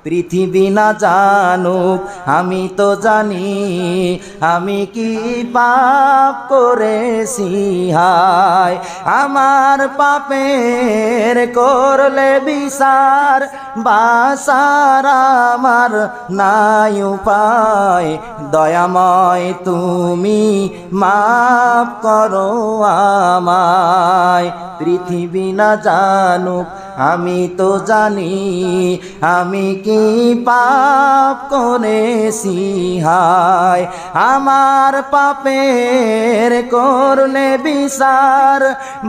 পৃথিবী না জানুক আমি তো জানি আমি কি পাপ করেছি হায়। আমার পাপের করলে বিচার, বাঁচার আমার নাই উপায়। দয়াময় তুমি মাফ করো আমায়। পৃথিবী না জানুক আমি তো জানি আমি কি পাপ করেছি হায়। আমার পাপের করলে বিচার,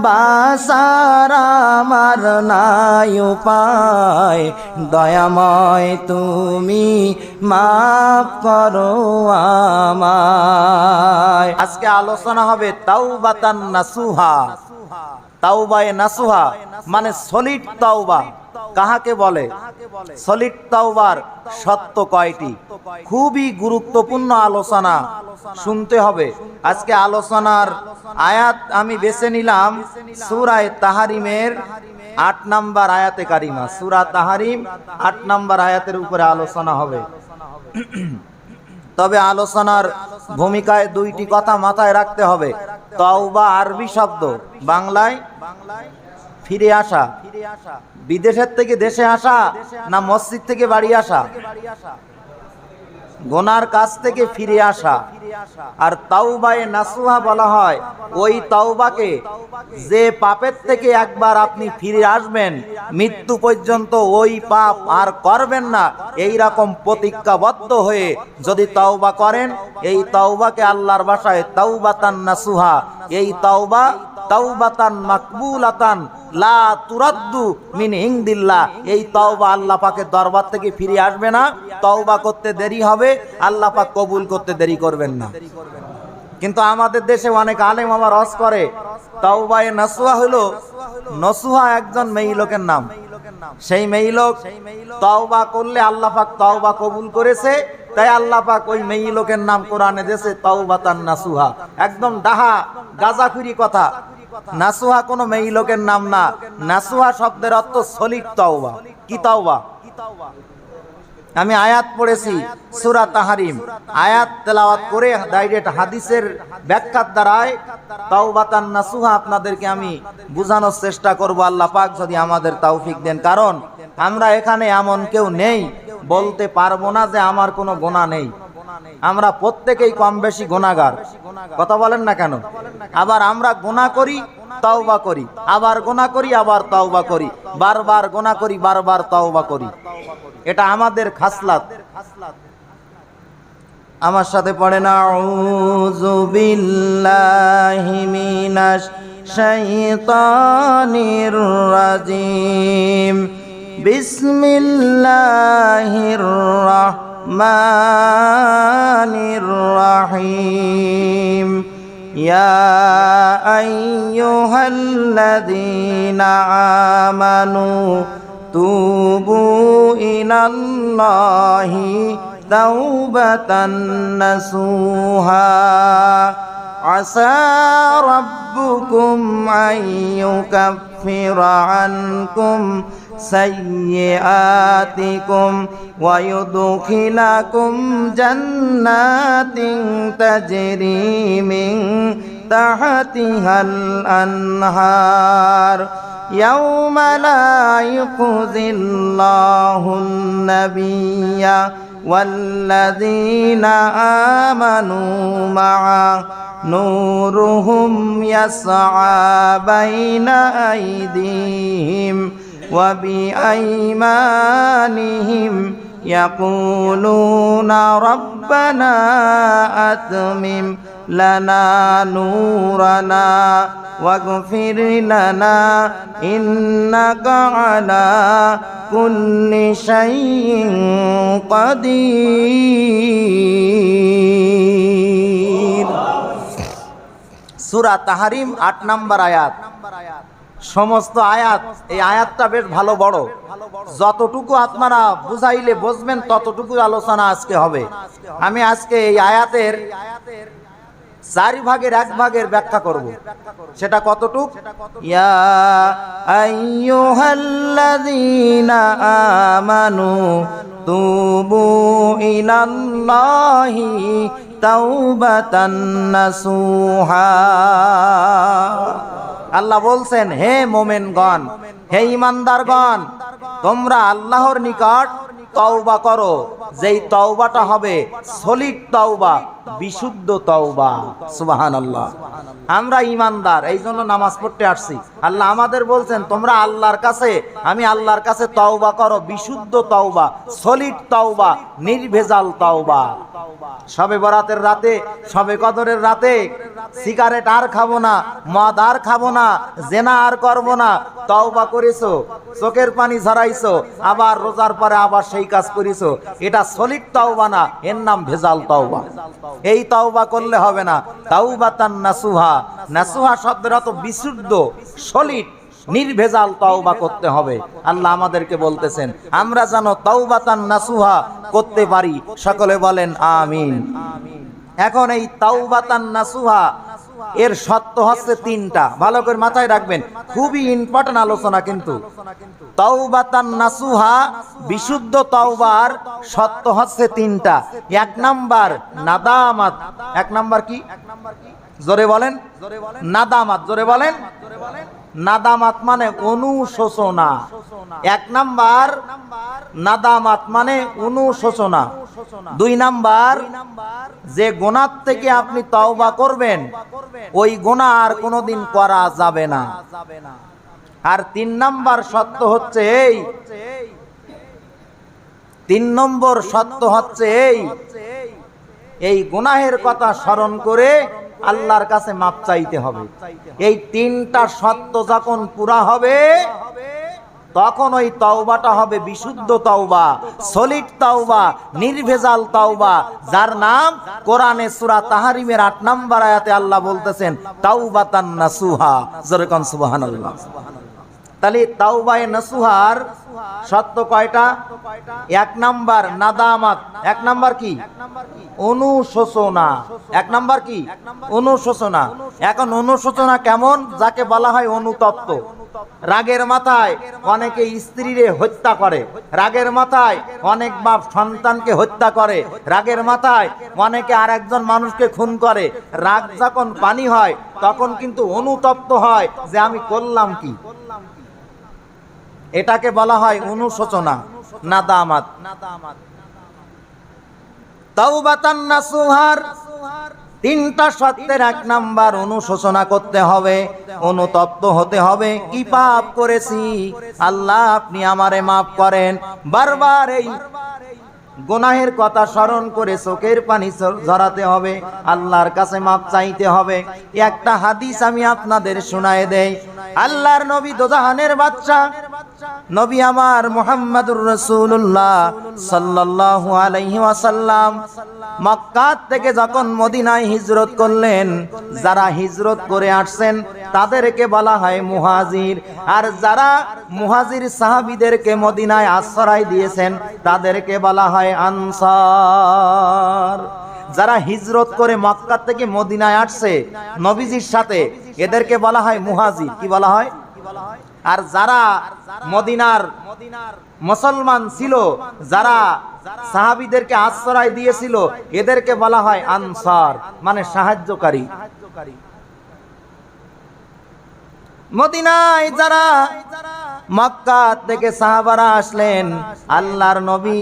বাঁচার আমার নাই উপায়। দয়াময় তুমি মাফ করো আমায়। আজকে আলোচনা হবে তাওবাতান নাসুহা। তাওবায়ে নাসুহা মানে সলিড তাওবা কাহাকে বলে? সলিড তাওবার সত্য কয়টি? খুবই গুরুত্বপূর্ণ আলোচনা শুনতে হবে। আজকে আলোচনার আয়াত আমি বেছে নিলাম সূরা তাহরিমের ৮ নম্বর আয়াতে কারিমা। সূরা তাহরিম ৮ নম্বর আয়াতের উপরে আলোচনা হবে। তবে আলোচনার ভূমিকায় দুইটি কথা মাথায় রাখতে হবে। তাওবা আরবি শব্দ, বাংলায় ফিরে আসা। বিদেশের থেকে দেশে আসা না মসজিদ থেকে বাড়ি আসা? গুনার কাছ থেকে ফিরে আসা। আর তাওবায়ে নাসুহা বলা হয় ওই তাওবাকে যে পাপের থেকে একবার আপনি ফিরে আসবেন, মৃত্যু পর্যন্ত ওই পাপ আর করবেন না, এই রকম প্রতিজ্ঞাবদ্ধ হয়ে যদি তাওবা করেন, এই তাওবাকে আল্লাহর ভাষায় তাওবাতান নাসুহা। এই তাওবা তাওবাতান মাকবুলাতান লা তুরাদ্দু মিন ইনদিল্লাহ। এই তাওবা আল্লাহ পাকের দরবার থেকে ফিরে আসবে না। তাওবা করতে দেরি হবে, আল্লাহ পাক কবুল করতে দেরি করবেন না। কিন্তু আমাদের দেশে অনেক আলেম আমার ওয়াজ করে তাওবায়ে নাসুহা হলো, নসুহা একজন মেয়ে লোকের নাম। সেই মেয়ে লোক তাওবা করলে আল্লাহ পাক তাওবা কবুল করেছে, তাই আল্লাহ পাক ওই মেয়ে লোকের নাম কোরআনে দিয়েছে তাওবাতান নাসুহা। একদম ডাহা গাজাখুরি কথা। নাসুহা কোনো মেয়ে লোকের নাম না। নাসুহা শব্দের অর্থ সলিড তাওবা। কি তাওবা? আমি আয়াত পড়েছি সূরা তাহরিম, আয়াত তেলাওয়াত করে ডাইরেক্ট হাদিসের ব্যাখ্যার দ্বারায় তাওবাতান নাসুহা আপনাদেরকে আমি বোঝানোর চেষ্টা করব, আল্লাহ পাক যদি আমাদের তৌফিক দেন। কারণ আমরা এখানে এমন কেউ নেই বলতে পারবো না যে আমার কোনো গুনাহ নেই। আমরা প্রত্যেকেই কম বেশি গুনাহগার। কথা বলেন না কেন? আবার আমরা গুনাহ করি, তাওবা করি, আবার গুনাহ করি, আবার তাওবা করি, বারবার গুনাহ করি, বারবার তাওবা করি। এটা আমাদের খাসলাত। আমার সাথে পড়েন আউযু বিল্লাহি মিনাশ শাইতানির রাজিম। বিসমিল্লাহির রাহমানির রাহিম। ইয়া আইয়ুহাল্লাযীনা আমানু তুবু ইলাল্লাহি তাওবাতান নাসুহা। আসা রাব্বুকুম আইয়ুকাফিরা আনকুম সাইয়্যাতিকুম ওয়া ইউদখিলাকুম জান্নাতিন তাজরি মিন তাহতিহাল আনহার। ইয়াউমা লা ইউখিজিল্লাহুন নাবিয়্যা ওয়াল্লাযীনা আমানু মা'a নূরুহুম ইয়াসআ বাইনা আইদিহিম ওয়া বিআইমানিহিম ইয়াকুলুনা রাব্বানা আতমিম লানা নূরানা ওয়াগফির লানা ইন্নাকা আলা কুল্লি শাইইন কাদির। সূরা তাহরিম ৮ নম্বর আয়াত। সমস্ত আয়াত, এই আয়াতটা বেশ ভালো বড়। যতটুকু আপনারা বুঝাইলে বুঝবেন ততটুকু আলোচনা আজকে হবে। আমি আজকে এই আয়াতের চার ভাগের এক ভাগের ব্যাখ্যা করব। সেটা কতটুক? ইয়া আইয়ুহাল্লাযীনা আমানু তুবু ইলাল্লাহি তাওবাতান নাসুহা। আল্লাহ বলছেন, হে মোমেনগণ, হে ঈমানদারগণ, তোমরা আল্লাহর নিকট তওবা করো, যেই তওবাটা হবে সলিড তওবা, বিশুদ্ধ তওবা। সুবহানাল্লাহ। আমরা ঈমানদার, এই জন্য নামাজ পড়তে আসছি। আল্লাহ আমাদের বলছেন, তোমরা আল্লাহর কাছে, আমি আল্লাহর কাছে তওবা করো, বিশুদ্ধ তওবা, সলিড তওবা, নির্ভেজাল তওবা। শবে বরাতের রাতে, শবে কদরের রাতে সিগারেট আর খাবো না, মদ আর খাবো না, জেনা আর করবো না, তওবা করেছো, চোখের পানি ঝরাইছো, আবার রোজার পরে আবার সেই কাজ করেছো, এটা সলিড তওবা না, এর নাম ভেজাল তওবা। এই তওবা করলে হবে না। তাওবাতান নাসুহা, নাসুহা শব্দের অর্থ বিশুদ্ধ, সলিড, নির্ভেজাল তওবা করতে হবে। আল্লাহ আমাদেরকে বলতেছেন আমরা যেন তাওবাতান নাসুহা করতে পারি। সকলে বলেন আমিন। এখন এই তাওবাতান নাসুহা এর শর্ত হচ্ছে তিনটা, ভালো করে মাথায় রাখবেন, খুবই ইম্পর্টেন্ট আলোচনা। কিন্তু তাওবাতান নাসুহা, বিশুদ্ধ তওবার শর্ত হচ্ছে তিনটা। এক নাম্বার নাদামাত। এক নাম্বার কি? জোরে বলেন। নাদামাত। জোরে বলেন। নাদামাত মানে অনুশোচনা। এক নাম্বার নাদামাত মানে অনুশোচনা। দুই নাম্বার, যে গুনাহ থেকে আপনি তওবা করবেন ওই গুনাহ আর কোনোদিন করা যাবে না। আর তিন নাম্বার শর্ত হচ্ছে এই, তিন নম্বর শর্ত হচ্ছে এই গুনাহের কথা স্মরণ করে আল্লাহর কাছে মাপ চাইতে হবে। এই তিনটা শর্ত যখন পুরা হবে তখন ওই তওবাটা হবে বিশুদ্ধ তওবা, সলিড তওবা, নির্ভেজাল তওবা, যার নাম কোরআনে সূরা তাহরিমের ৮ নম্বর আয়াতে আল্লাহ বলতেছেন তাওবাতান নাসুহা। জোরে কোন সুবহানাল্লাহ। তাহলে তাওবায়ে নাসুহার শর্ত কয়টা? এক নাম্বার নাদামাত। এক নাম্বার কি? অনুশোচনা। এক নাম্বার কি? অনুশোচনা। এখন অনুশোচনা কেমন? যাকে বলা হয় অনুতপ্ত। রাগের মাথায় অনেকে স্ত্রীরে হত্যা করে, রাগের মাথায় অনেক বাপ সন্তানকে হত্যা করে, রাগের মাথায় অনেকে আর একজন মানুষকে খুন করে। রাগ যখন পানি হয় তখন কিন্তু অনুতপ্ত হয় যে আমি করলাম কি। এটাকে বলা হয় অনুশোচনা, নাদামাত। তাওবাতান নাসুহার তিনটা শর্তের এক নাম্বার অনুশোচনা করতে হবে, অনুতপ্ত হতে হবে। কি পাপ করেছি আল্লাহ, আপনি আমারে মাফ করেন। বারবার এই গুনাহের কথা স্মরণ করে চোখের পানি ঝরাতে হবে, আল্লাহর কাছে মাপ চাইতে হবে। একটা হাদিস আমি আপনাদের শোনায়ে দেই। আল্লাহর নবী দোজাহানের বাদশা নবী আমার মুহাম্মদুর রাসূলুল্লাহ সাল্লাল্লাহু আলাইহি ওয়াসাল্লাম মক্কা থেকে যখন মদিনায় হিজরত করলেন, যারা হিজরত করে আসছেন তাদেরকে বলা হয় মুহাজির, আর যারা মুহাজির সাহাবীদেরকে মদিনায় আশ্রয় দিয়েছেন তাদেরকে বলা হয় আনসার। যারা হিজরত করে মক্কা থেকে মদিনায় আসছে নবীজির সাথে, এদেরকে বলা হয় মুহাজির। কি বলা হয়? আর যারা মদিনার মুসলমান ছিল, যারা সাহাবীদেরকে আশ্রয় দিয়েছিল, এদেরকে বলা হয় আনসার, মানে সাহায্যকারী। মদিনায় যারা মক্কা থেকে সাহাবারা আসলেন, আল্লাহর নবী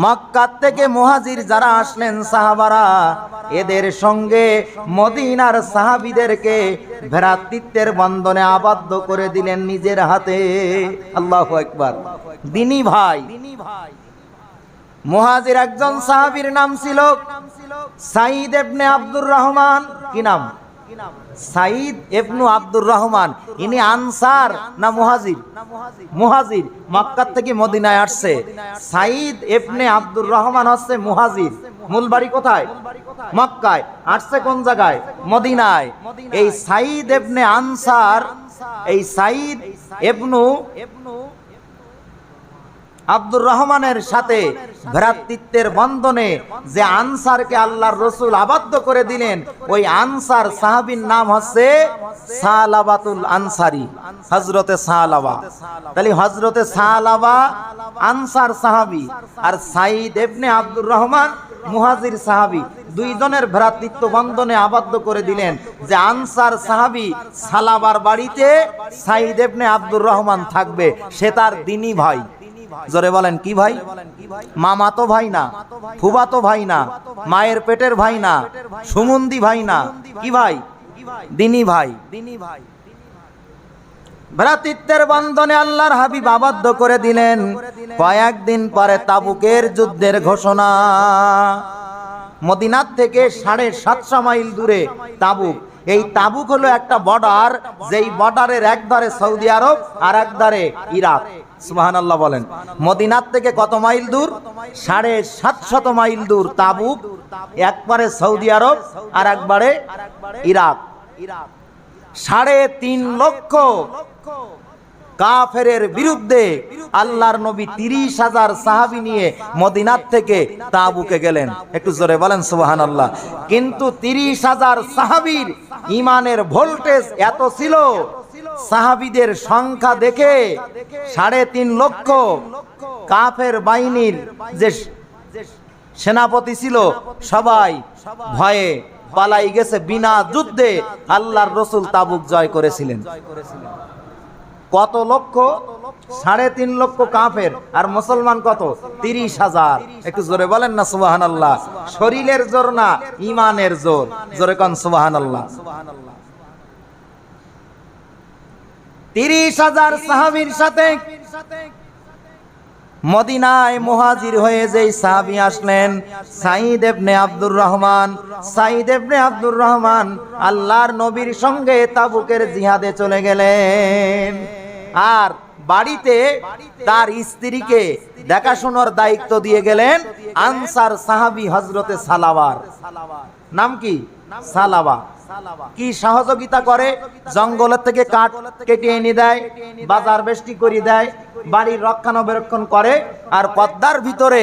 মক্কা থেকে মুহাজির যারা আসলেন সাহাবারা, এদের সঙ্গে মদিনার সাহাবীদেরকে ভ্রাতৃত্বের বন্ধনে আবদ্ধ করে দিলেন নিজের হাতে। আল্লাহু আকবার। দিনী ভাই, মুহাজির একজন সাহাবীর নাম ছিল সাঈদ ইবনে আব্দুর রহমান। কি নাম? সাঈদ ইবনে আব্দুর রহমান। ইনি আনসার না মুহাজির? মুহাজির। মক্কা থেকে মদিনায় আসছে। সাঈদ ইবনে আব্দুর রহমান হচ্ছে মুহাজির। মূল বাড়ি কোথায়? মক্কায়। আসছে কোন জায়গায়? মদিনায়। এই সাঈদ ইবনে আনসার, এই সাঈদ ইবনু আব্দুর রহমানের সাথে ভ্রাতৃত্বের বন্ধনে যে আনসারকে আল্লাহর রসুল আবদ্ধ করে দিলেন, ওই আনসার সাহাবীর নাম হচ্ছে সালাবাতুল আনসারী, হযরতে সালাবা। তাহলে হযরতে সালাবা আনসার সাহাবী, আর সাঈদ ইবনে আব্দুর রহমান মুহাজির সাহাবী, দুইজনের ভ্রাতৃত্ব বন্ধনে আবদ্ধ করে দিলেন যে আনসার সাহাবী সালাবার বাড়িতে সাঈদ ইবনে আব্দুর রহমান থাকবে। সে তার দিনী ভাই। জোরে বলেন কি ভাই? মামাতো ভাই না, ফুফাতো ভাই না, মায়ের পেটের ভাই না, সুমন্দি ভাই না, কি ভাই? দিনী ভাই। ভ্রাতৃত্বের বন্ধনে আল্লাহর হাবিব আবদ্ধ করে দিলেন। কয়েকদিন পরে তাবুকের যুদ্ধের ঘোষণা। মদিনার থেকে 750 মাইল দূরে তাবুক। এই তাবুক হলো একটা বর্ডার, যেই বর্ডারের একধারে সৌদি আরব আর একধারে ইরাক। সুবহানাল্লাহ বলেন। মদিনার থেকে কত মাইল দূর? 750 মাইল দূর তাবুক। একবারে সৌদি আরব আর একবারে ইরাক। 3.5 লক্ষ কাফেরের বিরুদ্ধে আল্লাহর নবী 30,000 সাহাবী নিয়ে মদিনার থেকে তাবুকে গেলেন। একটু জোরে বলেন সুবহানাল্লাহ। কিন্তু 30,000 সাহাবীর ঈমানের ভোল্টেজ এত ছিল, সাহাবীদের সংখ্যা দেখে 3.5 লক্ষ কাফের বাহিনীর যে সেনাপতি ছিল সবাই ভয়ে পালাই গেছে। বিনা যুদ্ধে আল্লাহর রসুল তাবুক জয় করেছিলেন। কত লক্ষ? 3.5 লক্ষ কাফের, আর মুসলমান কত? 30,000। একটু জোরে বলেন না সুবহানাল্লাহ। শরীরের জোর না, ঈমানের জোর। জোরে কোন সুবহানাল্লাহ। 30,000 সাহাবীর সাথে মদিনায় মুহাজির হয়ে যেই সাহাবী আসলেন সাঈদ ইবনে আব্দুর রহমান। সাঈদ ইবনে আব্দুর রহমান আল্লাহর নবীর সঙ্গে তাবুকের জিহাদে চলে গেলেন, আর বাড়িতে তার স্ত্রীকে দেখাশোনার দায়িত্ব দিয়ে গেলেন আনসার সাহাবী হযরতে সালাবার। নাম কি? সালাবা। কি সহযোগিতা করে? জঙ্গলের থেকে কাঠ কেটে এনে দেয়, বাজার বেষ্টি করে দেয়, বাড়ির রক্ষণাবেক্ষণ করে, আর পদ্মার ভিতরে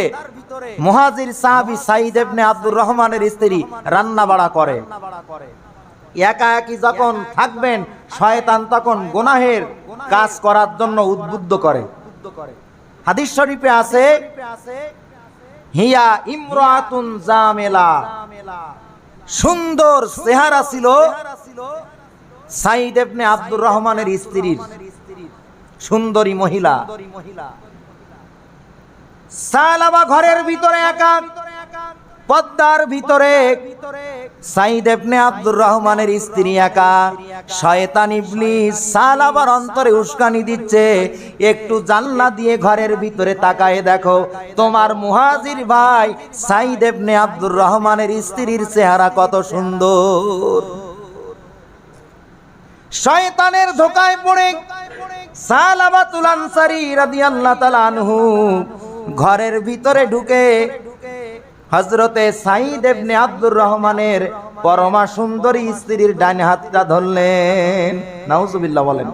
মুহাজির সাহাবী সাঈদ ইবনে আব্দুর রহমানের স্ত্রী রান্না বাড়া করে। একা একই যখন থাকবেন, শয়তান তখন গুনাহের কাজ করার জন্য উদ্বুদ্ধ করে। হাদিস শরীফে আছে, হিয়া ইমরাতুন জামেলা, সুন্দর চেহারা ছিল সাঈদ ইবনে আব্দুর রহমানের স্ত্রীর, সুন্দরী মহিলা। সালাবা ঘরের ভিতরে একা, পদ্মার ভিতরে সাঈদ ইবনে আব্দুর রহমানের স্ত্রী একা। শয়তান ইবলিস সালাবার অন্তরে উস্কানি দিচ্ছে, একটু জানলা দিয়ে ঘরের ভিতরে তাকায় দেখো তোমার মুহাজির ভাই সাঈদ ইবনে আব্দুর রহমানের স্ত্রীর চেহারা কত সুন্দর। শয়তানের ধোকায় পড়ে সালাবাতুল আনসারী রাদিয়াল্লাহু তাআলা আনহু ঘরের ভিতরে ঢুকে হযরতে সাঈদ ইবনে আব্দুর রহমানের পরমা সুন্দরী স্ত্রীর ডান হাতটা ধরলেন। নাউজুবিল্লাহ বলেন।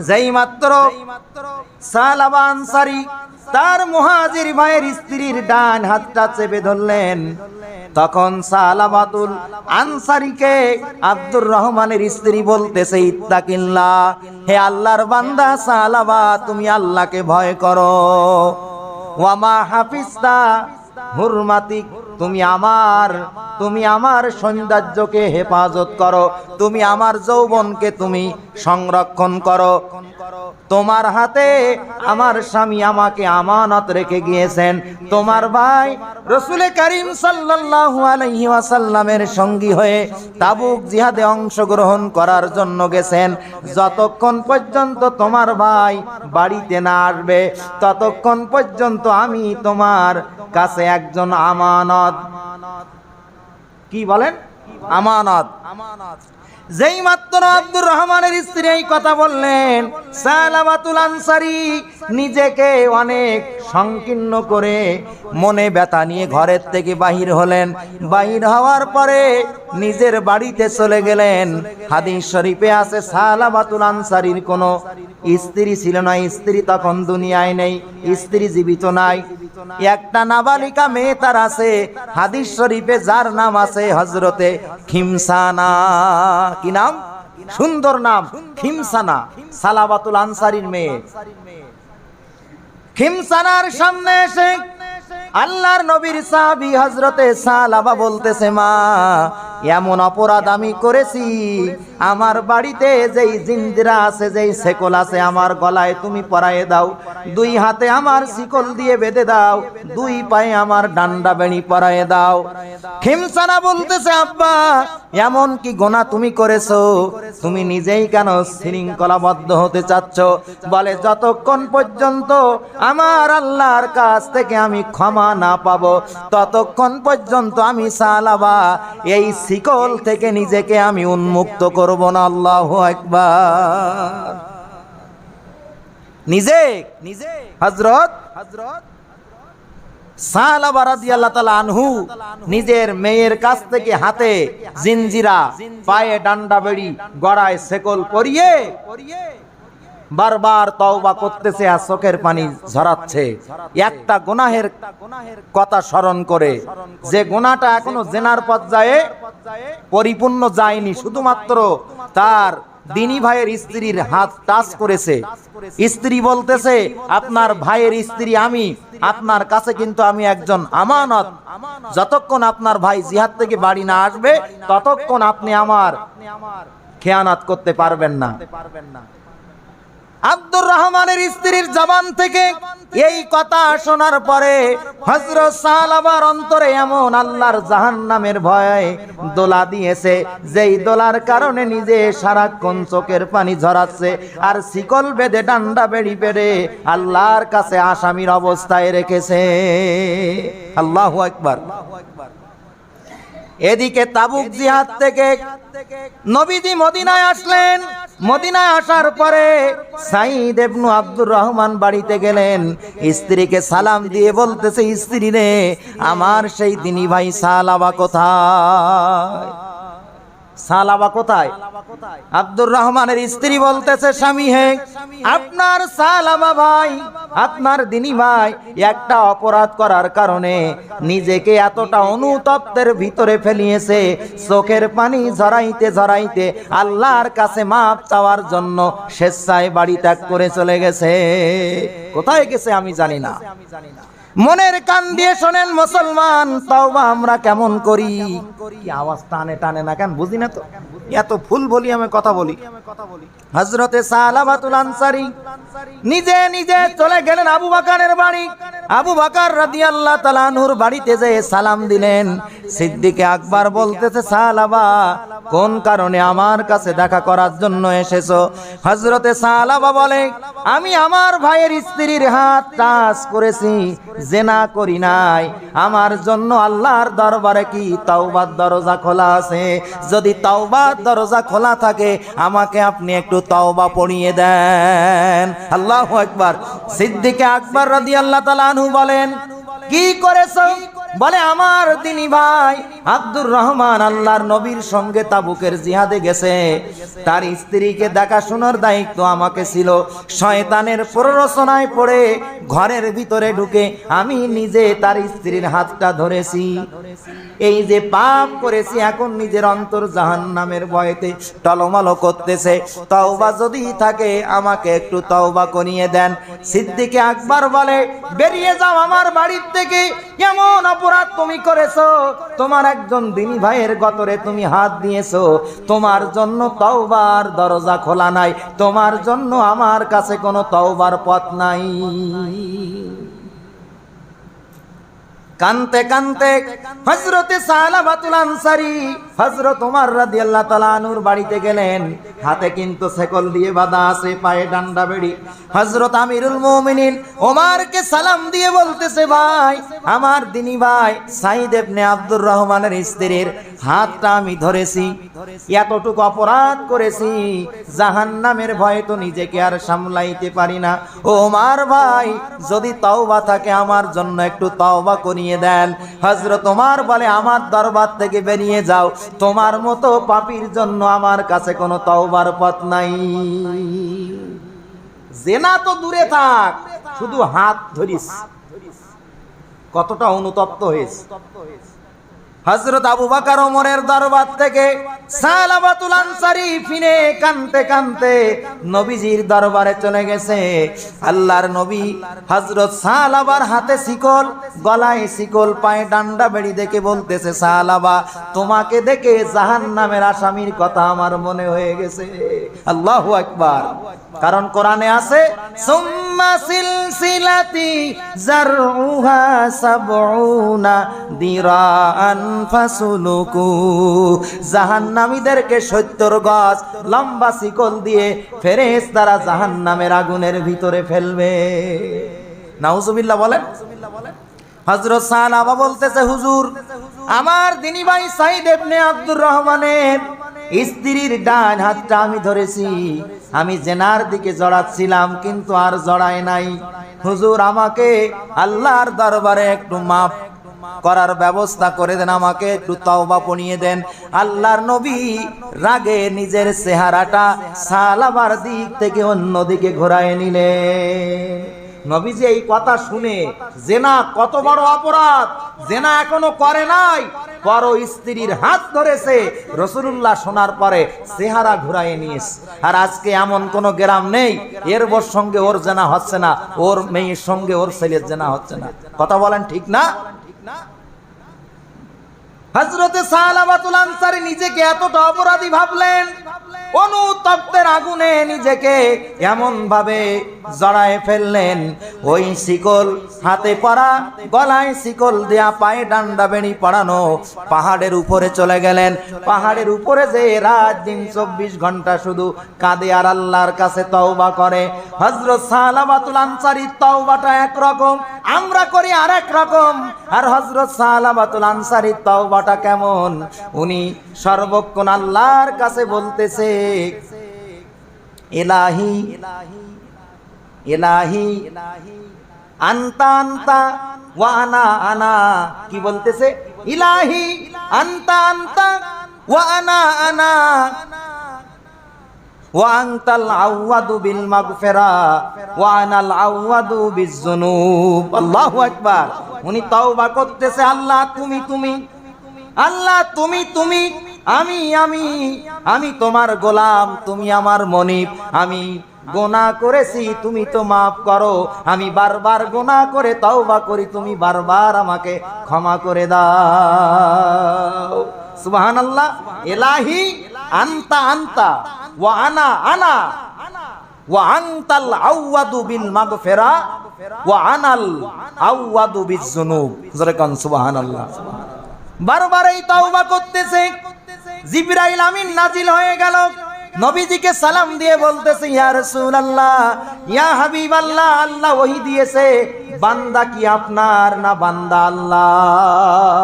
যেই মাত্র সালাবা আনসারী তার মুহাজির ভাইয়ের স্ত্রীর ডান হাতটা চেপে ধরলেন, তখন সালাবাতুল আনসারীকে আব্দুর রহমানের স্ত্রী বলতেছে, ইত্তাকিল্লাহ, হে আল্লাহর বান্দা সালাবা, তুমি আল্লাহকে ভয় করো। ওয়ামা হাফিজতা হুরমাতিক, তুমি আমার সৌন্দর্যকে হেফাজত করো, তুমি আমার যৌবনকে তুমি সংরক্ষণ করো। তোমার হাতে আমার স্বামী আমাকে আমানত রেখে গিয়েছেন। তোমার ভাই রাসূল করিম সাল্লাল্লাহু আলাইহি ওয়াসাল্লামের সঙ্গী হয়ে তাবুক জিহাদে অংশগ্রহণ করার জন্য গেছেন। যতক্ষণ পর্যন্ত তোমার ভাই বাড়িতে না আসবে, ততক্ষণ পর্যন্ত আমি তোমার কাছে একজন আমানত। কি বলেন? আমানত। যেই মাত্র আব্দুর রহমানের স্ত্রী এই কথা বললেন, সালাবাতুল আনসারী নিজেকে অনেক সংকীর্ণ করে মনে ব্যথা নিয়ে ঘরের থেকে বাহির হলেন। বাহির হওয়ার পরে নিজের বাড়িতে চলে গেলেন। হাদিস শরীফে আছে সালাবাতুল আনসারীর কোনো স্ত্রী ছিল না, স্ত্রী তখন দুনিয়ায় নেই, স্ত্রী জীবিত নাই। একটা নাবালিকা মেয়ে তার আছে হাদিস শরীফে, যার নাম আছে হযরতে খিমসানা। কি নাম? সুন্দর নাম, খিমসানা, সালাবাতুল আনসারীর মেয়ে। খিমসানার সামনে এসে আল্লাহর নবীর সাহাবী হযরতে সালাবা বলতেছে, মা এমন অপরাধ আমি করেছি, আমার বাড়িতে যেই জিঞ্জিরা আছে, যেই শিকল আছে আমার গলায় তুমি পরায়ে দাও, দুই হাতে আমার শিকল দিয়ে বেঁধে দাও, দুই পায়ে আমার ডান্ডা বেণী পরায়ে দাও। খিমসানা বলতেছে, আব্বা এমন কি গুনাহ তুমি করেছো? তুমি নিজেই কেন শৃঙ্খলাবদ্ধ হতে চাচ্ছ? বলে, যতক্ষণ পর্যন্ত আমার আল্লাহর কাছ থেকে আমি ক্ষমা না পাবো, ততক্ষণ পর্যন্ত আমি সালাবা এই শিকল থেকে নিজেকে আমি উন্মুক্ত করব না। আল্লাহু আকবার। নিজে হযরত সালাবা রাদিয়াল্লাহু তাআলা আনহু নিজের মেয়ের কাছ থেকে হাতে জিনজিরা, পায়ে ডান্ডা বেড়ি, গলায় শিকল পরিয়ে বারবার তওবা করতেছে আর চোখের পানি ঝরাচ্ছে, একটা গুনাহের কথা স্মরণ করে, যে গুনাহটা এখনো জেনার পর্যায়ে পরিপূর্ণ যায়নি, শুধুমাত্র তার দিনী ভাইয়ের স্ত্রীর হাত টাচ করেছে। স্ত্রী বলতেছে, আপনার ভাইয়ের স্ত্রী আমি, আপনার কাছে কিন্তু আমি একজন আমানত, যতক্ষণ আপনার ভাই জিহাদ থেকে বাড়ি না আসবে ততক্ষণ আপনি আমার খেয়ানত করতে পারবেন না। আব্দুর রহমানের স্ত্রীর জবান থেকে এই কথা শোনার পরে হযরত সালাবার অন্তরে এমন আল্লাহর জাহান্নামের ভয় দোলা দিয়েছে, যেই দোলার কারণে নিজে সারাক্ষণ চোখের পানি ঝরাচ্ছে আর শিকল বেঁধে ডান্ডা বেড়ি পেড়ে আল্লাহর কাছে আসামির অবস্থায় রেখেছে। আল্লাহু আকবার। এদিকে তাবুক জিহাদ থেকে নবীজি মদিনায় আসলেন। মদিনায় আসার পরে সাঈদ ইবনে আব্দুর রহমান বাড়িতে গেলেন, স্ত্রীকে সালাম দিয়ে বলতেছে, স্ত্রী রে, আমার সেই দিনী ভাই সালাবা কোথায়? সালাবা কোথায়? আব্দুর রহমানের স্ত্রী বলতেছে, স্বামী হে, আপনার সালাবা ভাই, আপনার দিনী ভাই একটা অপরাধ করার কারণে নিজেকে এতটা অনুতপ্তের ভিতরে ফেলিয়েছে, চোখের পানি ঝরাইতে ঝরাইতে আল্লাহর কাছে মাপ চাওয়ার জন্য স্বেচ্ছায় বাড়ি ত্যাগ করে চলে গেছে। কোথায় গেছে আমি জানি না। মনের কান দিয়ে শোনেন মুসলমান, তওবা আমরা কেমন করি? কি আওয়াজ টানে টানে না কেন বুঝি না তো, এত ফুল বলি আমি কথা বলি। হযরতে সালাবাতুল আনসারী নিজে নিজে চলে গেলেন আবু বকরের বাড়ি। আবু বকর রাদিয়াল্লাহু তাআলা আনহুর বাড়িতে যেয়ে সালাম দিলেন। সিদ্দিক আকবর বলতেছে, সালাবা কোন কারণে আমার কাছে দেখা করার জন্য এসেছো? হযরতে সালাবা বলে, আমি আমার ভাইয়ের স্ত্রীর হাত টাচ করেছি, জিনা করি নাই। আমার জন্য আল্লাহর দরবারে কি তাওবার দরজা খোলা আছে? যদি তাওবার দরজা খোলা থাকে আমাকে আপনি একটু তাওবা পড়িয়ে দেন। আল্লাহু আকবার। সিদ্দিক আকবর রাদিয়াল্লাহু তাআলা আনহু বলেন, কি করেছো? বলে, আমার দিনী ভাই আব্দুর রহমান আল্লাহর নবীর সঙ্গে তাবুকের জিহাদে গেছে, তার স্ত্রীকে দেখাশোনার দায়িত্ব আমাকে ছিল। শয়তানের প্ররোচনায় পড়ে ঘরের ভিতরে ঢুকে আমি নিজে তার স্ত্রীর হাতটা ধরেছি। এই যে পাপ করেছি, এখন নিজের অন্তর জাহান্নামের ভয়েতে টলমল করতেছে। তওবা যদি থাকে আমাকে একটু তওবা করিয়ে দেন। সিদ্দিক আকবর বলে, বেরিয়ে যাও আমার বাড়ির থেকে, এমন অপরাধ তুমি করেছো, তোমার একজন দিনী ভাইয়ের গতরে তুমি হাত দিয়েছো, তোমার জন্য তওবার দরজা খোলা নাই, তোমার জন্য আমার কাছে কোনো তওবার পথ নাই। কানতে কানতে হযরতে সালাবাতুল আনসারী হযরত ওমর রাদিয়াল্লাহু তাআলা আনহুর বাড়িতে গেলেন, হাতে কিন্তু শেকল দিয়ে বাঁধা আছে, পায়ে ডান্ডা বেড়ি। হযরত আমিরুল মুমিনিন ওমরকে সালাম দিয়ে বলতেছে, ভাই, আমার দিনী ভাই সাইদ ইবনে আব্দুর রহমানের স্ত্রীর হাতটা আমি ধরেছি, এতটুকু অপরাধ করেছি, জাহান্নামের ভয়ে তো নিজেকে আর সামলাইতে পারি না। ওমর ভাই, যদি তওবা থাকে আমার জন্য একটু তওবা করিয়ে দেন। হযরত ওমর বলে, আমার দরবার থেকে বেরিয়ে যাও, তোমার মতো পাপীর জন্য আমার কাছে কোনো তওবার পথ নাই। জেনা তো দূরে থাক, শুধু হাত ধরিস, কতটা অনুতপ্ত হয়েছে। হযরত আবু বকর ওমরের দরবার থেকে সালাবাতুল আনসারী ফিরে কাঁদতে কাঁদতে নবীজির দরবারে চলে গেছে। আল্লাহর নবী হযরত সালাবার হাতে শিকল, গলায় শিকল, পায়ে ডান্ডা বেড়ি দেখে বলতেছে, সালাবা, তোমাকে দেখে জাহান্নামের আসামির কথা আমার মনে হয়ে গেছে। আল্লাহু আকবার। কারণ কোরআনে আছে, সুম্মা সিলসিলাতি জারউহা সাবউনা দিরাআন ফাসলুকু, জাহান্নামীদেরকে 70 গজ লম্বা শিকল দিয়ে ফেরেশতারা জাহান্নামের আগুনের ভিতরে ফেলবে। নাউজুবিল্লাহ বলেন। হযরত সালাবা বলতেছে, হুজুর, আমার দিনী ভাই সাইদ ইবনে আব্দুর রহমানের স্ত্রীর ডান হাতটা আমি ধরেছি, আমি জেনার দিকে জড়াচ্ছিলাম, কিন্তু আর জড়ায় নাই। হুজুর, আমাকে আল্লাহর দরবারে একটু মাফ করার ব্যবস্থা করে দেন, আমাকে একটু তওবা পড়িয়ে দেন। আল্লাহর নবী রাগে নিজের চেহারাটা সালাবার দিক থেকে অন্য দিকে ঘোরায় নিলেন। নবীজি এই কথা শুনে, জেনা কত বড় অপরাধ, জেনা এখনো করে নাই, পর স্ত্রীর হাত ধরেছে, রাসূলুল্লাহ শোনার পরে চেহারা ঘুরায় নিয়েছে। আর আজকে এমন কোন গ্রাম নেই এর বোর সঙ্গে ওর জেনা হচ্ছে না, ওর মেয়ের সঙ্গে ওর ছেলের জেনা হচ্ছে না। কথা বলেন ঠিক না? হযরতে সালাবাতুল আনসারী নিজেকে এতটা অপরাধী ভাবলেন, অনুতপ্তের আগুনে নিজেকে এমন ভাবে জড়ায় ফেললেন, ওই শিকল হাতে পরা, গলায় শিকল দেয়া, পায়ে ডান্ডা বেড়ি পড়ানো, পাহাড়ের উপরে চলে গেলেন। পাহাড়ের উপরে যে রাত দিন 24 ঘন্টা শুধু কাঁদে আর আল্লাহর কাছে তওবা করে। হযরত সালাবাতুল আনসারীর তওবাটা একরকম, আমরা করি আরেক রকম। আর হযরত সালাবাতুল আনসারীর তওবাটা কেমন? উনি সর্বক্ষণ আল্লাহর কাছে বলতেছে, ইলাহি ইলাহি আনতা আনতা ওয়া আনা আনা। কি বলতেছে? ইলাহি আনতা আনতা ওয়া আনা আনা ওয়া আনতাল আওয়াদু বিল মাগফিরা ওয়া আনাল আওয়াদু বিযুনুব। আল্লাহু আকবার। উনি তওবা করতেছে, আল্লাহ তুমি তুমি, আল্লাহ তুমি তুমি, আমি আমি আমি তোমার গোলাম, তুমি আমার মনিব, আমি গুনাহ করেছি, তুমি তো মাফ করো, আমি বারবার গুনাহ করে তওবা করি, তুমি বারবার আমাকে ক্ষমা করে দাও। সুবহানাল্লাহ। ইলাহি আনতা আনতা ওয়া আনা আনা ওয়া আনতাল আওয়াদু বিল মাগফিরা ওয়া আনাল আওয়াদু বিযুনুব। জোরে কোন সুবহানাল্লাহ। বারবার এই তওবা করতেছে। জিবরাইল আমিন নাজিল হয়ে গেল, নবীজিকে সালাম দিয়ে বলতেছে, ইয়া রাসূলুল্লাহ, ইয়া হাবিবাল্লাহ, আল্লাহ ওহী দিয়েছে, বান্দা কি আপনার না বান্দা আল্লাহর?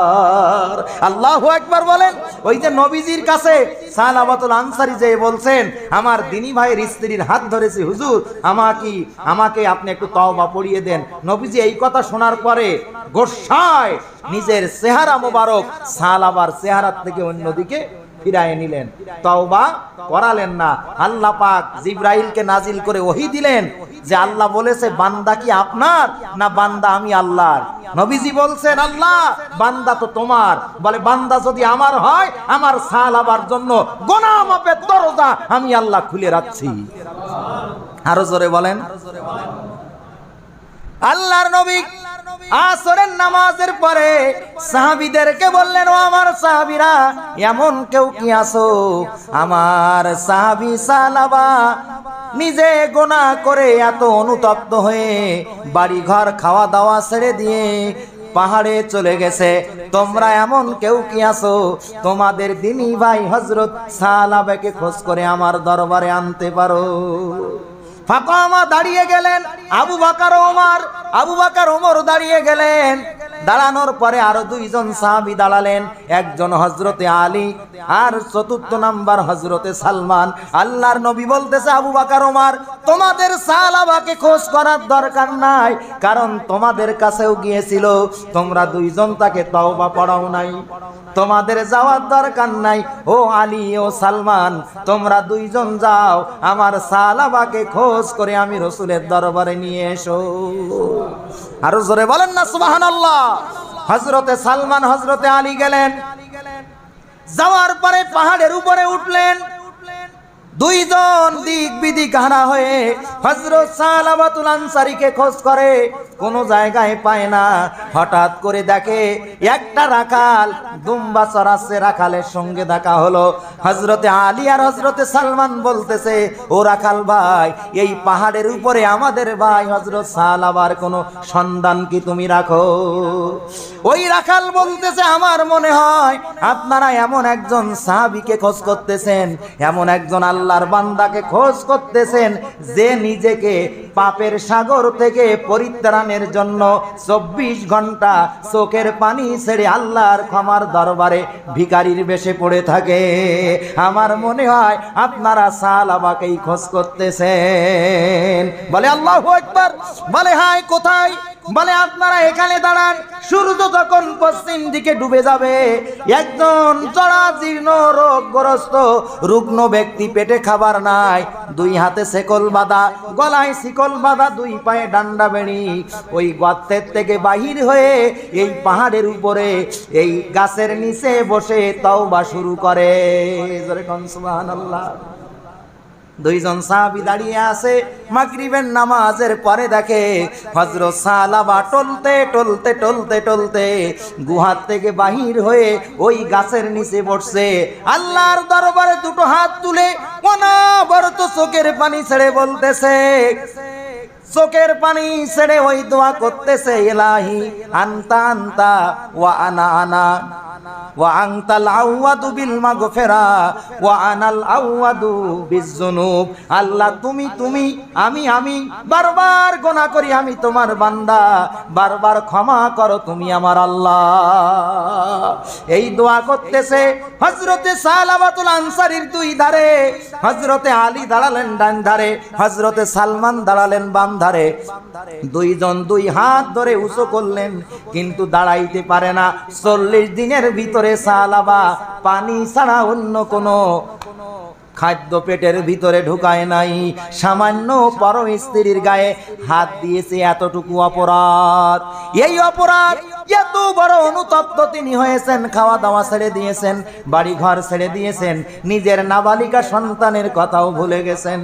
আল্লাহু আকবার বলেন। ওই যে নবীজির কাছে সালাবাতুল আনসারী যে বলছেন, আমার দিনী ভাইয়ের স্ত্রীর হাত ধরেছি, হুজুর আমাকে আপনি একটু তওবা পড়িয়ে দেন। নবীজি এই কথা শোনার পরে গোসায় নিজের চেহারা মোবারক সালাবার চেহারার থেকে অন্যদিকে ফিরায় নিলেন, তওবা করালেন না। আল্লাহ পাক জিবরাইলকে নাজিল করে ওহী দিলেন যে আল্লাহ বলেছে, বান্দা কি আপনার না বান্দা আমি আল্লাহর? নবীজি বলছেন, আল্লাহ বান্দা তো তোমার। বলে, বান্দা যদি আমার হয়, আমার সালাবার জন্য গুনাহ মাফের দরজা আমি আল্লাহ খুলে রাখছি। আরো জোরে বলেন। আল্লাহর নবী আসরের নামাজের পরে সাহাবীদেরকে বললেন, ও আমার সাহাবীরা, এমন কেউ কি আছো? আমার সাহাবী সালাবা নিজে গুনাহ করে এত অনুতপ্ত হয়ে বাড়ি ঘর খাওয়া দাওয়া ছেড়ে দিয়ে পাহাড়ে চলে গেছে। তোমরা এমন কেউ কি আছো তোমাদের দিনী ভাই হযরত সালাবাকে খোঁজ করে আমার দরবারে আনতে পারো? ফাকামা দাঁড়িয়ে গেলেন, আবু বকর ওমর দাঁড়িয়ে গেলেন। দাঁড়ানোর পরে আরো দুইজন সাহাবী দাঁড়ালেন, একজন হযরতে আলী আর চতুর্থ নাম্বার হযরতে সালমান। আল্লাহর নবী বলতেছে, আবু বকর ওমর, তোমাদের সালাবাকে খোঁজ করার দরকার নাই, কারণ তোমাদের কাছেও গিয়েছিল, তোমরা দুইজন তাকে তওবা পড়াও নাই, তোমাদের যাওয়ার দরকার নাই। ও আলী ও সালমান, তোমরা দুইজন যাও, আমার সালাবাকে খোঁজ করে আমি রাসূলের দরবারে নিয়ে এসো। আরো জোরে বলেন না সুবহানাল্লাহ। হযরতে সালমান হযরতে আলী গেলেন, যাওয়ার পরে পাহাড়ের উপরে উঠলেন। দুইজন দিক বিদিক হারা হয়ে হযরত সালাবাতুল আনসারীকে খোঁজ করে, কোন জায়গায় পায় না। হঠাৎ করে দেখে একটা রাখাল দুম্বা চড়াচ্ছে, রাখালের সঙ্গে দেখা হলো। হযরতে আলী আর হযরতে সালমান বলতেছে, ও রাখাল ভাই, এই পাহাড়ের উপরে আমাদের ভাই হযরত সালাবার কোনো সন্ধান কি তুমি রাখো? ওই রাখাল বলতেছে, আমার মনে হয় আপনারা এমন একজন সাহাবীকে খোঁজ করতেছেন, এমন একজন আল্লাহর বান্দাকে খোঁজ করতেছেন যে নিজেকে পাপের সাগর থেকে পরিত্রাণের জন্য 24 ঘন্টা চোখের পানি ছেড়ে আল্লাহর ক্ষমার দরবারে ভিখারির বেশে পড়ে থাকে। আমার মনে হয় আপনারা সালাবাকেই খোঁজ করতেছেন। বলে আল্লাহু আকবার। বলে হায় কোথায়? বলে আপনারা এখানে দাঁড়ান, সূর্য যখন পশ্চিম দিকে ডুবে যাবে, একজন জরাজীর্ণ রোগগ্রস্ত রুগ্ন ব্যক্তি, পেটে খাবার নাই, দুই হাতে শেকল বাঁধা, গলায় শিকল বাঁধা, দুই পায়ে ডান্ডা বেড়ি, ওই গর্তের থেকে বাহির হয়ে এই পাহাড়ের উপরে এই গাছের নিচে বসে তওবা শুরু করে। জোরে কোন সুবহানাল্লাহ। দুইজন সাহাবী দাঁড়িয়ে আছে, মাগরিবের নামাজের পরে দেখে হযরত সালাবা টলতে টলতে টলতে টলতে গুহার থেকে বাহির হয়ে ওই গাছের নিচে বসছে। আল্লাহর দরবারে দুটো হাত তুলে অনবরত চোখের পানি ছেড়ে বলতেছে, চোখের পানি ছেড়ে ওই দোয়া করতেছে, ইলাহি আনতা আনতা ওয়া আনা আনা ওয়া আনতাল আওয়াদু বিল মাগফিরা ওয়া আনাল আওয়াদু বিযুনুব। আল্লাহ তুমি তুমি, আমি বারবার গুনাহ করি, আমি তোমার বান্দা, বারবার ক্ষমা করো তুমি আমার আল্লাহ। এই দোয়া করতেছে। হযরতে সালাবাতুল আনসারীর দুই ধারে হযরতে আলী দাঁড়ালেন ডান ধারে, হযরতে সালমান দাঁড়ালেন বাম ধারে। দুইজন দুই হাত ধরে উঁচু করলেন, কিন্তু দাঁড়াইতে পারে না। 40 দিনের ভিতরে সালাবা পানি ছাড়া অন্য কোনো খাদ্য পেটের ভিতরে ঢুকায় নাই। সামান্য পর স্ত্রীর গায়ে হাত দিয়েছে, এতটুকু অপরাধ। এই অপরাধ এত বড় অনুতপ্ত তিনি হয়েছেন, খাওয়া দাওয়া ছেড়ে দিয়েছেন, বাড়ি ঘর ছেড়ে দিয়েছেন, নিজের নাবালিকা সন্তানের কথাও ভুলে গেছেন।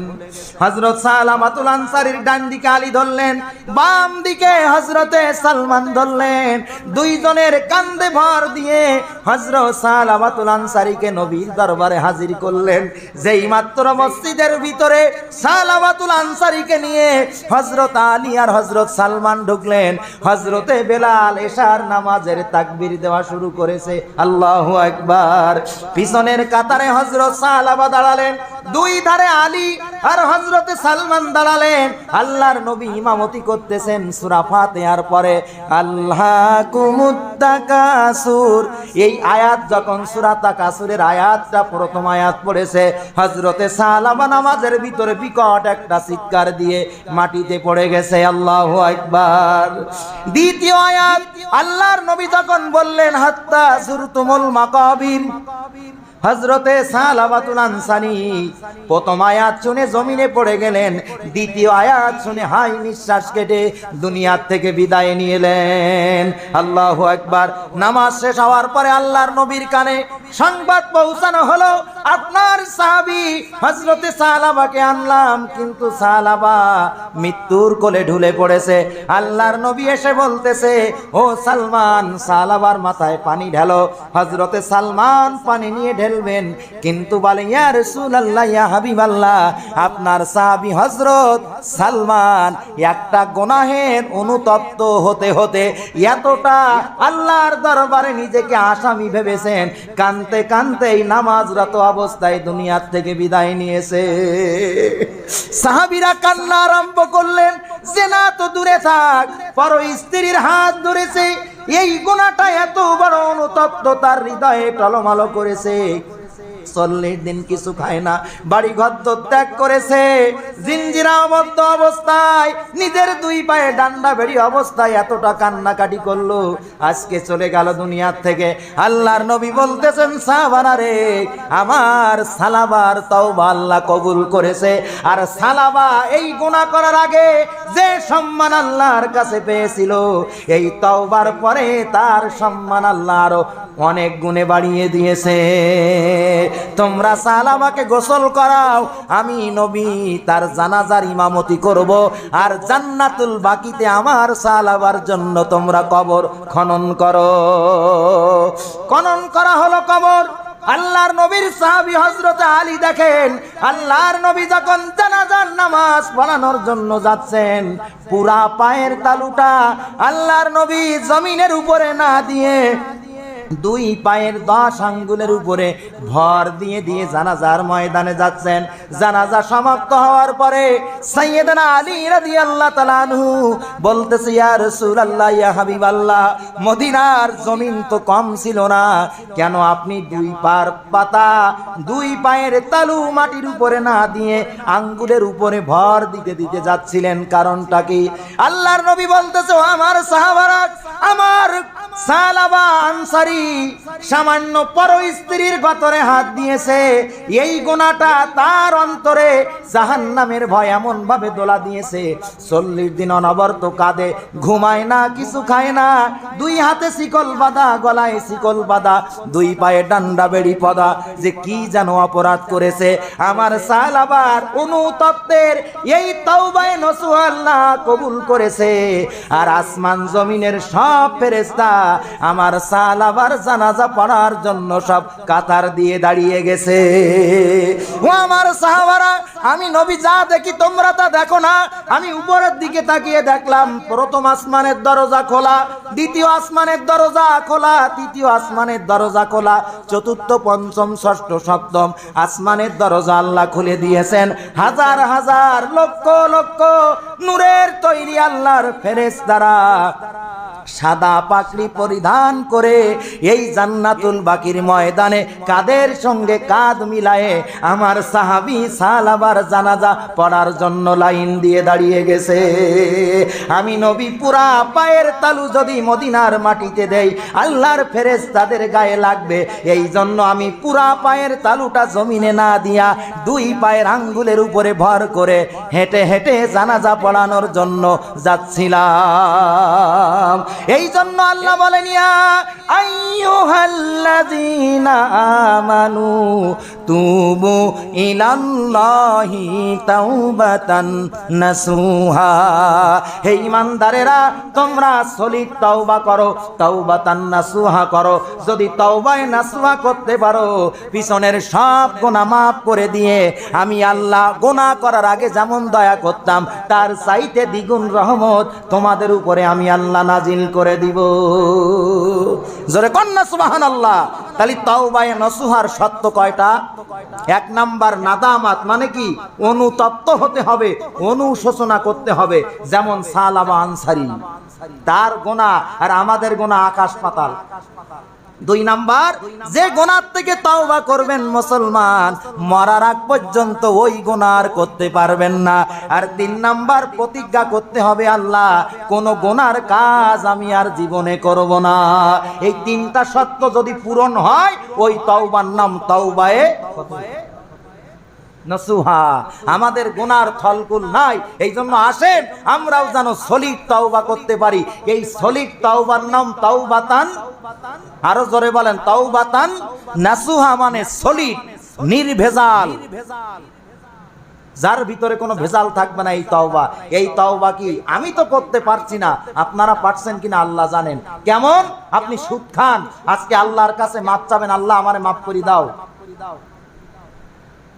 হযরত সালাবাতুল আনসারীর ডান দিকে আলী ধরলেন, বাম দিকে হযরতে সালমান ধরলেন। দুইজনের কান্দে ভর দিয়ে হযরত সালাবাতুল আনসারীকে নবীর দরবারে হাজির করলেন। যেই মাত্র মসজিদের ভিতরে সালাবাতুল আনসারীকে নিয়ে হযরত আলী আর হযরত সালমান ঢুকলেন, হযরতে বেলাল এশার নামাজের তাকবীর দেওয়া শুরু করেছে। আল্লাহু আকবার। পিছনের কাতারে হযরত সালাবা দাঁড়ালেন, দুই ধারে আলী আর হযরতে সালমান দাঁড়ালেন। আল্লাহর নবী ইমামতি করতেছেন সূরা ফাতিহার পরে, আল্লাহকুমুত তাকাসুর। এই আয়াত যখন সূরা তাকাসুরের আয়াতটা প্রথম আয়াত পড়েছে, হযরতে সালাবা নামাজের ভিতরে বিকট একটা চিৎকার দিয়ে মাটিতে পড়ে গেছে। আল্লাহু আকবার। দ্বিতীয় আয়াত আল্লাহর নবী যখন বললেন, হাত্তা যুরতুমুল মাকাবির, হযরতে সালাবাতুল আনসারী প্রথম আয়াত শুনে জমিনে পড়ে গেলেন, দ্বিতীয় আয়াত শুনে হাই নিঃশ্বাস কেটে দুনিয়ার থেকে বিদায় নিলেন। আল্লাহু আকবার। নামাজ শেষ হওয়ার পরে আল্লাহর নবীর কানে সংবাদ পৌঁছানো হলো, আপনার সাহাবী হযরতে সালাবাকে আনলাম, কিন্তু সালাবা মৃত্যুর কোলে ঢুলে পড়েছে। আল্লাহর নবী এসে বলতেছে, ও সালমান, সালাবার মাথায় পানি ঢালো। হযরতে সালমান পানি নিয়ে ফেলবেন, কিন্তু বলে ইয়া রাসূলুল্লাহ, ইয়া হাবিবাল্লাহ, আপনার সাহাবী হযরত সালমান একটা গুনাহের অনুতপ্ত হতে হতে এতটা আল্লাহর দরবারে নিজেকে আসামি ভেবেছেন, কানতে কানতে এই নামাজরত অবস্থায় দুনিয়ার থেকে বিদায় নিয়েছে। সাহাবীরা কান্না আরম্ভ করলেন, জিনা তো দূরে থাক, পর স্ত্রীর হাত ধরেছে, এই গুনাহটা এত বড় অনুতপ্ত তার হৃদয়ে টলমল করেছে। 40 দিন কিছু খায় না, বাড়ি ঘর ত্যাগ করেছে, জিঞ্জিরাবদ্ধ অবস্থায়, নিজের 2 পায়ে ডান্ডা বেড়ি অবস্থায় এতটা কান্নাকাটি করলো, আজকে চলে গেল দুনিয়ার থেকে। আল্লাহর নবী বলতেছেন, সাহাবারা রে, আমার সালাবার তওবা আল্লাহ কবুল করেছে। আর সালাবা এই গুনাহ করার আগে যে সম্মান আল্লাহর কাছে পেয়েছিল, এই তওবার পরে তার সম্মান আল্লাহ আরো অনেক গুণে বাড়িয়ে দিয়েছে। তোমরা সালাবাকে গোসল করাও, আমি নবী তার জানাজার ইমামতি করব, আর জান্নাতুল বাকিতে আমার সালাবার জন্য তোমরা কবর খনন করো। খনন করা হলো কবর। আল্লাহর নবীর সাহাবী হযরত আলী দেখেন, আল্লাহর নবী যখন জানাজার নামাজ পড়ানোর জন্য যাচ্ছেন, পুরা পায়ের তালুটা আল্লাহর নবী জমিনের উপরে না দিয়ে 2 পায়ের 10 আঙ্গুলের উপরে ভর দিয়ে দিয়ে জানাজার ময়দানে যাচ্ছেন। জানাজা সমাপ্ত হওয়ার পরে সাইয়েদনা আলী রাদিয়াল্লাহু তাআলা আনহু বলতেছে, ইয়া রাসূলুল্লাহ, ইয়া হাবিবাল্লাহ, মদিনার জমিন তো কম ছিল না, কেন আপনি 2 পার পাতা 2 পায়ের তালু মাটির উপরে না দিয়ে আঙ্গুলের উপরে ভর দিতে দিতে যাচ্ছিলেন, কারণটা কি? আল্লাহর নবী বলতেছে, ও আমার সাহাবারা, আমার সালাবা আনসারী সামান্য পর স্ত্রীর গতরে হাত দিয়েছে, এই গুনাহটা তার অন্তরে জাহান্নামের ভয় এমন ভাবে দোলা দিয়েছে, 40 দিন অনবরত কাঁদে, ঘুমায় না, কিছু খায় না, 2 হাতে শিকল বাঁধা, গলায় শিকল বাঁধা, 2 পায়ে ডান্ডা বেড়ি পদা, যে কি যেন অপরাধ করেছে। আমার সালাবার অনুতপ্তের এই তওবায়ে নসুহ আল্লাহ কবুল করেছে, আর আসমান জমিনের সব ফেরেশতা আমার সালাবার জানাজা পড়ার জন্য সব কাতার দিয়ে দাঁড়িয়ে গেছে। ও আমার সাহাবারা, আমি নবী যা দেখি তোমরা তা দেখো না। আমি উপরের দিকে তাকিয়ে দেখলাম, প্রথম আসমানের দরজা খোলা, দ্বিতীয় আসমানের দরজা খোলা, তৃতীয় আসমানের দরজা খোলা, চতুর্থ, পঞ্চম, ষষ্ঠ, সপ্তম আসমানের দরজা আল্লাহ খুলে দিয়েছেন। হাজার হাজার লক্ষ লক্ষ নূরের তৈরি আল্লাহর ফেরেশতারা সাদা পাগড়ি পরিধান করে এই জান্নাতুল বাকির ময়দানে কাদের সঙ্গে কাঁধ মিলায়ে আমার সাহাবী সালাবার জানাজা পড়ার জন্য লাইন দিয়ে দাঁড়িয়ে গেছে। আমি নবী পুরা পায়ের তালু যদি মদিনার মাটিতে দেই, আল্লাহর ফেরেশতাদের গায়ে লাগবে, এই জন্য আমি পুরা পায়ের তালুটা জমিনে না দিয়া 2 পায়ের আঙ্গুলের উপরে ভর করে হেঁটে হেঁটে জানাজা পড়ানোর জন্য যাচ্ছিলাম। এই জন্য আল্লাহ বলেন, ইয়া আইয়ুহাল্লাযীনা আমানু তুবু ইলাল্লাহি তাওবাতান নাসুহা। হে ঈমানদারেরা, তোমরা সলিড তওবা করো, তাওবাতান নাসুহা করো। যদি তওবায়ে নাসুহা করতে পারো, পিছনের সব গুনাহ মাফ করে দিয়ে আমি আল্লাহ গুনাহ করার আগে যেমন দয়া করতাম, তার চাইতে দ্বিগুণ রহমত তোমাদের উপরে আমি আল্লাহ নাজিল করে দিব। জোরে কন্না সুবহানাল্লাহ। তাহলে তাওবায়ে নসুহার শর্ত কয়টা? 1 নাম্বার নাদামাত, মানে কি? অনুতপ্ত হতে হবে, অনুশোচনা করতে হবে। যেমন সালাবা আনসারী, তার গুনাহ আর আমাদের গুনাহ আকাশ পাতাল। 2 নাম্বার, যে গুনাহ থেকে তওবা করবেন মুসলমান, মরার আগ পর্যন্ত ওই গুনাহ আর করতে পারবেন না। আর 3 নাম্বার, প্রতিজ্ঞা করতে হবে, আল্লাহ কোন গুনার কাজ আমি আর জীবনে করব না। এই 3টা শর্ত যদি পূরণ হয়, ওই তওবার নাম তওবায়ে নসুহা। আমাদের গুনার থলকুল নাই, এই জন্য আসেন আমরাও যেন সলিড তওবা করতে পারি। এই সলিড তওবার নাম তাওবাতান, আরো জোরে বলেন, তাওবাতান নাসুহা, মানে সলিড, নির্ভেজাল, যার ভিতরে কোনো ভেজাল থাকবে না। এই তওবা, এই তওবা কি আমি তো করতে পারছি না, আপনারা পারছেন কিনা আল্লাহ জানেন। কেমন? আপনি সুদ খান, আজকে আল্লাহর কাছে মাপ চাবেন, আল্লাহ আমারে মাফ করে দাও।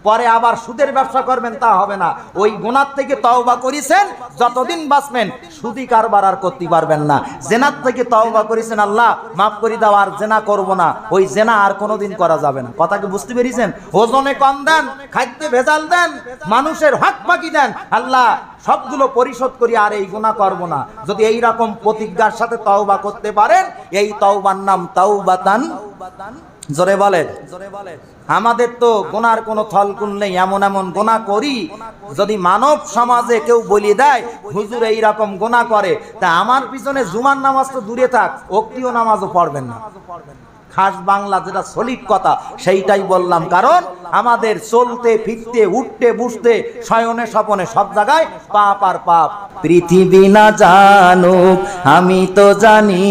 পরে আবার সুদের ব্যবসা করবেন তা হবে না। ওই গুনাহ থেকে তওবা করেছেন, যতদিন বাঁচবেন সুদি কারবার আর করতে পারবেন না। জেনার থেকে তওবা করেছেন, আল্লাহ মাফ করে দাও, আর জেনা করব না, ওই জেনা আর কোনোদিন করা যাবে না। কথা কি বুঝতে পেরেছেন? ওজনে কম দেন, খাদ্যে ভেজাল দেন, মানুষের হক বাকি দেন, আল্লাহ সবগুলো পরিশোধ করি, আর এই গুনাহ করব না। যদি এই রকম প্রতিজ্ঞার সাথে তওবা করতে পারেন, এই তওবার নাম তাওবাতান। জোরে বলেন। আমাদের তো গুনার কোনো থলকুল নেই, এমন এমন গুনাহ করি, যদি মানব সমাজে কেউ বলি দেয় হুজুর এই রকম গুনাহ করে, তা আমার পিছনে জুমার নামাজ তো দূরে থাক, ওক্তিও নামাজও পড়বেন না। খাস বাংলা যেটা সলিড কথা সেইটাই বললাম, কারণ আমাদের চলতে ফিরতে উঠতে বসতে শয়নে স্বপনে সব জায়গায় পাপ আর পাপ। পৃথিবী না জানুক আমি তো জানি,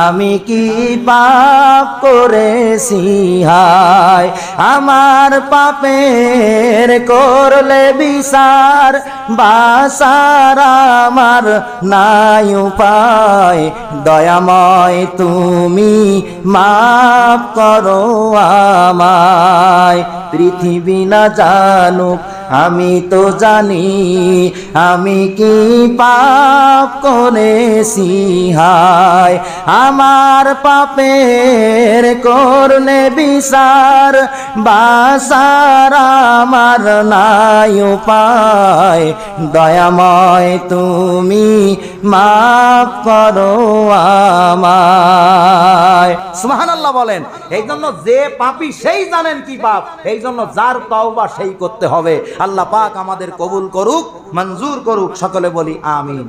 আমি কি পাপ করেছি হায়, আমার পাপের করলে বিচার, বাসার আমার নাই উপায়, দয়াময় তুমি মাফ করো আমায়। পৃথিবী না জানুক আমি তো জানি, আমি কি পাপ করেছি হায়, আমার পাপের করলে বিচার, বাসার আমার নাই উপায়, দয়াময় তুমি মাফ করো আমায়। সুবহানাল্লাহ বলেন। এই জন্য যে পাপী সেই জানেন কি পাপ, এই জন্য যার তওবা সেই করতে হবে। আল্লাহ পাক আমাদের কবুল করুক, মঞ্জুর করুক, সকলে বলি আমিন।